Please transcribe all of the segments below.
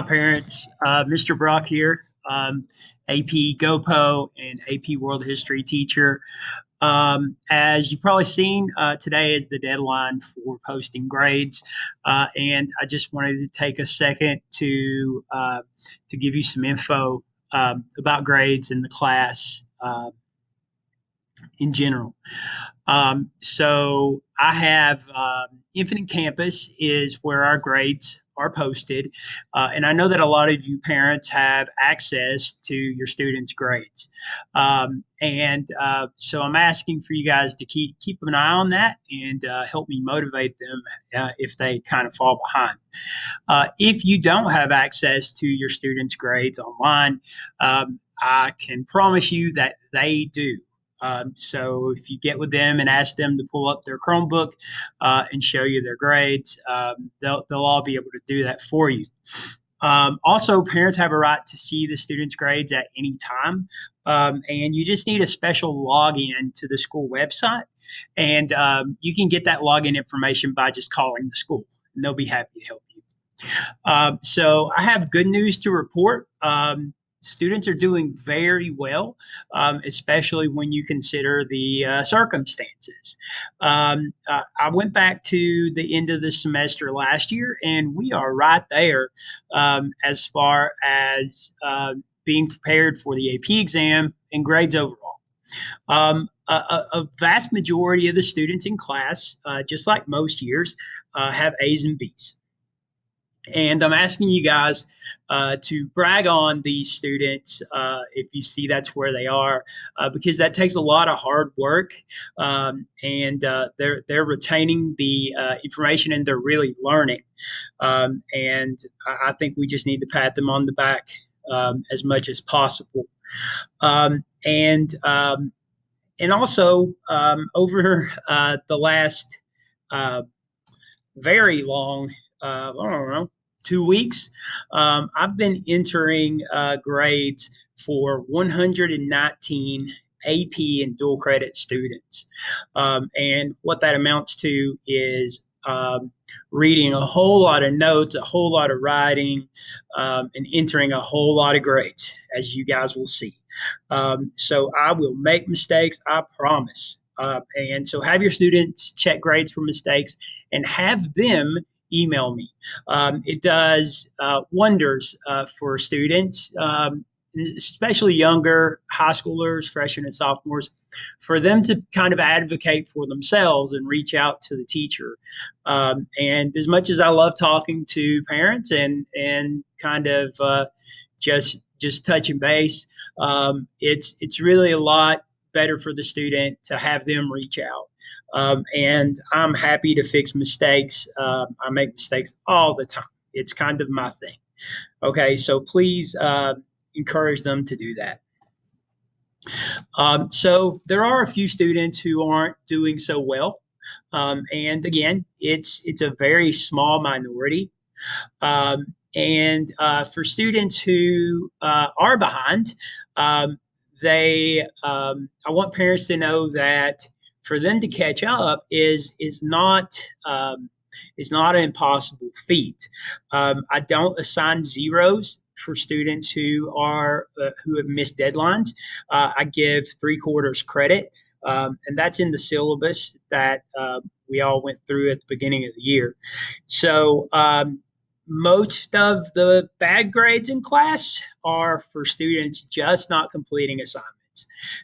parents. Mr. Brock here, AP GoPo and AP World History teacher. As you've probably seen, today is the deadline for posting grades, and I just wanted to take a second to give you some info about grades in the class in general. So I have Infinite Campus is where our grades are posted. And I know that a lot of you parents have access to your students' grades. So I'm asking for you guys to keep an eye on that and help me motivate them if they kind of fall behind. If you don't have access to your students' grades online, I can promise you that they do. So if you get with them and ask them to pull up their Chromebook and show you their grades, they'll all be able to do that for you. Also, parents have a right to see the students' grades at any time, and you just need a special login to the school website, and you can get that login information by just calling the school, and they'll be happy to help you. So I have good news to report. Students are doing very well, especially when you consider the circumstances. I went back to the end of the semester last year, and we are right there as far as being prepared for the AP exam and grades overall. A vast majority of the students in class, just like most years, have A's and B's. And I'm asking you guys to brag on these students if you see that's where they are, because that takes a lot of hard work, and they're retaining the information and they're really learning. And I think we just need to pat them on the back as much as possible. Um, and um, and also over the last very long, I don't know, 2 weeks. I've been entering grades for 119 AP and dual credit students. And what that amounts to is reading a whole lot of notes, a whole lot of writing, and entering a whole lot of grades, as you guys will see. So I will make mistakes, I promise. And so have your students check grades for mistakes and have them email me. It does wonders for students, especially younger high schoolers, freshmen and sophomores, for them to kind of advocate for themselves and reach out to the teacher. And as much as I love talking to parents and kind of just touching base, it's really a lot better for the student to have them reach out. And I'm happy to fix mistakes. I make mistakes all the time. It's kind of my thing. Okay, so please encourage them to do that. So there are a few students who aren't doing so well. And again, it's a very small minority. And for students who are behind, I want parents to know that for them to catch up is not an impossible feat. I don't assign zeros for students who have missed deadlines. I give 3/4 credit, and that's in the syllabus that we all went through at the beginning of the year. So most of the bad grades in class are for students just not completing assignments.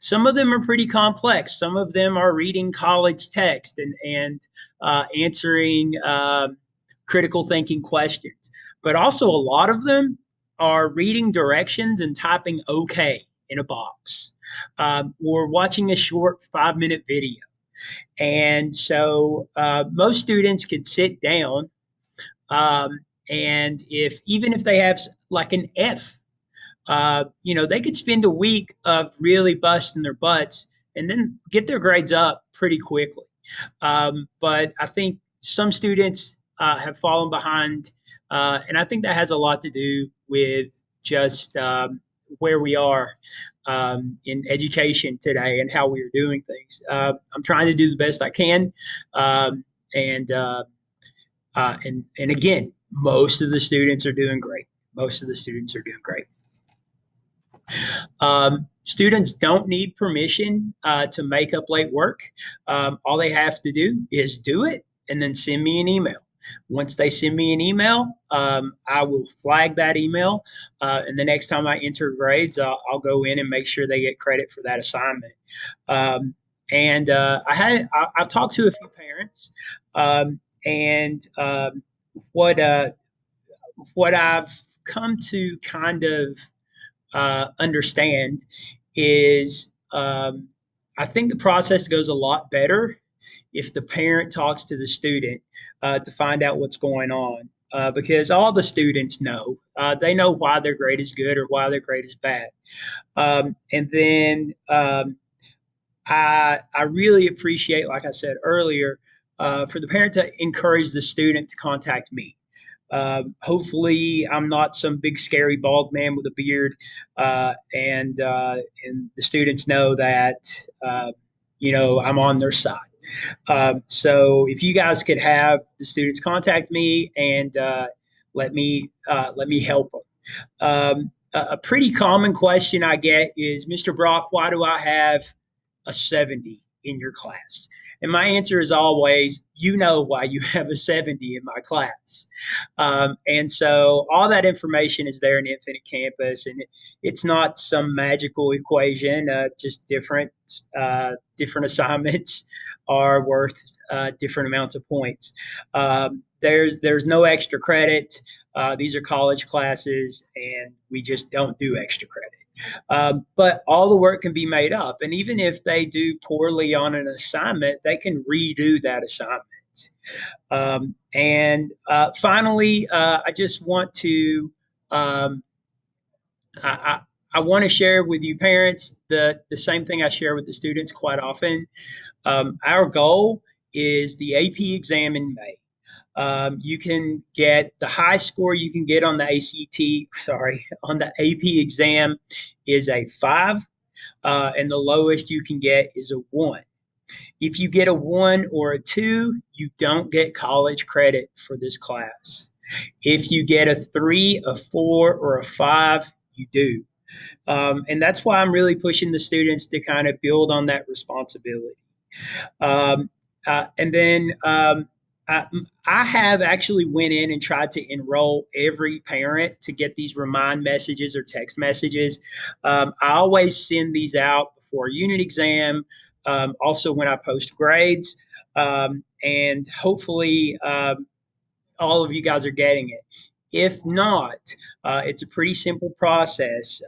Some of them are pretty complex. Some of them are reading college text and answering critical thinking questions. But also, a lot of them are reading directions and typing OK in a box, or watching a short 5-minute video. And so most students could sit down, and even if they have like an F, they could spend a week of really busting their butts and then get their grades up pretty quickly. But I think some students have fallen behind, and I think that has a lot to do with just where we are in education today and how we are doing things. I'm trying to do the best I can, and again, most of the students are doing great. most of the students are doing great. Students don't need permission to make up late work. All they have to do it and then send me an email. Once they send me an email, I will flag that email. And the next time I enter grades, I'll go in and make sure they get credit for that assignment. And I've talked to a few parents, and what what I've come to kind of understand is I think the process goes a lot better if the parent talks to the student to find out what's going on. Because all the students know, they know why their grade is good or why their grade is bad. And then I really appreciate, like I said earlier, for the parent to encourage the student to contact me. Hopefully, I'm not some big scary bald man with a beard, and the students know that I'm on their side. So if you guys could have the students contact me and let me help them. A pretty common question I get is, Mr. Brock, why do I have a 70 in your class? And my answer is always, you know why you have a 70 in my class. And so all that information is there in Infinite Campus, and it's not some magical equation. Just different assignments are worth different amounts of points. There's no extra credit. These are college classes, and we just don't do extra credit. But all the work can be made up. And even if they do poorly on an assignment, they can redo that assignment. And finally, I just want to um, I want to share with you parents the same thing I share with the students quite often. Our goal is the AP exam in May. You can get the high score you can get on the on the AP exam is a 5, and the lowest you can get is a 1. If you get a 1 or a 2, you don't get college credit for this class. If you get a 3, a 4, or a 5, you do. And that's why I'm really pushing the students to kind of build on that responsibility. Um, and then I, I have actually went in and tried to enroll every parent to get these remind messages or text messages. I always send these out before a unit exam, also when I post grades, and hopefully all of you guys are getting it. If not, it's a pretty simple process.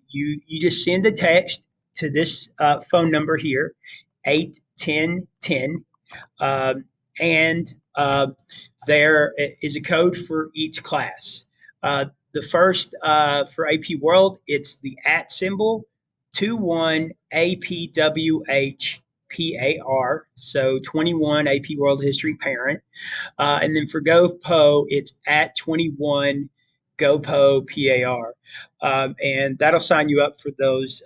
You just send a text to this phone number here, 81010, and there is a code for each class. The first for AP World, it's the @ symbol, 21APWHPAR, so 21 AP World History Parent. And then for GoPo, it's @21 GoPo PAR. And that'll sign you up for those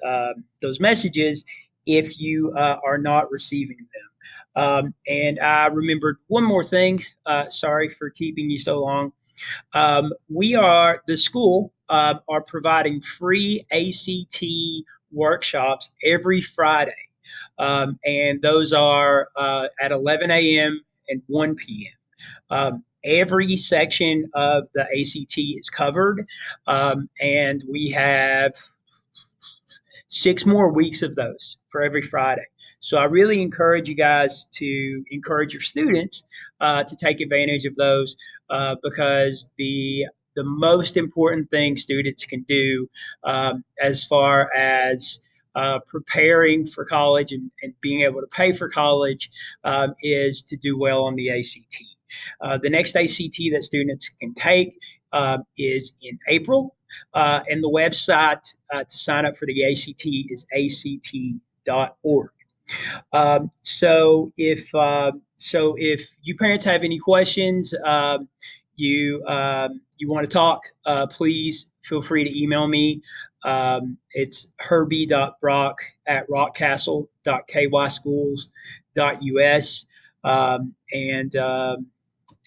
messages if you are not receiving them. And I remembered one more thing. Sorry for keeping you so long. The school are providing free ACT workshops every Friday. And those are at 11 a.m. and 1 p.m. Every section of the ACT is covered, and we have 6 more weeks of those for every Friday. So I really encourage you guys to encourage your students to take advantage of those because the most important thing students can do as far as preparing for college and being able to pay for college is to do well on the ACT. The next ACT that students can take is in April, and the website to sign up for the ACT is act.org. So if you parents have any questions, you want to talk, please feel free to email me. It's herbie.brock@rockcastle.kyschools.us.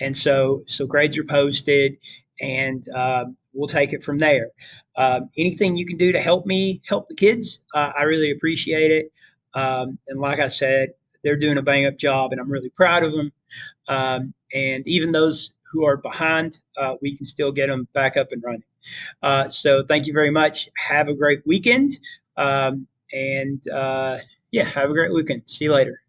And so grades are posted, and we'll take it from there. Anything you can do to help me help the kids, I really appreciate it. And like I said, they're doing a bang up job, and I'm really proud of them. And even those who are behind, we can still get them back up and running. So thank you very much. Have a great weekend. And yeah, have a great weekend. See you later.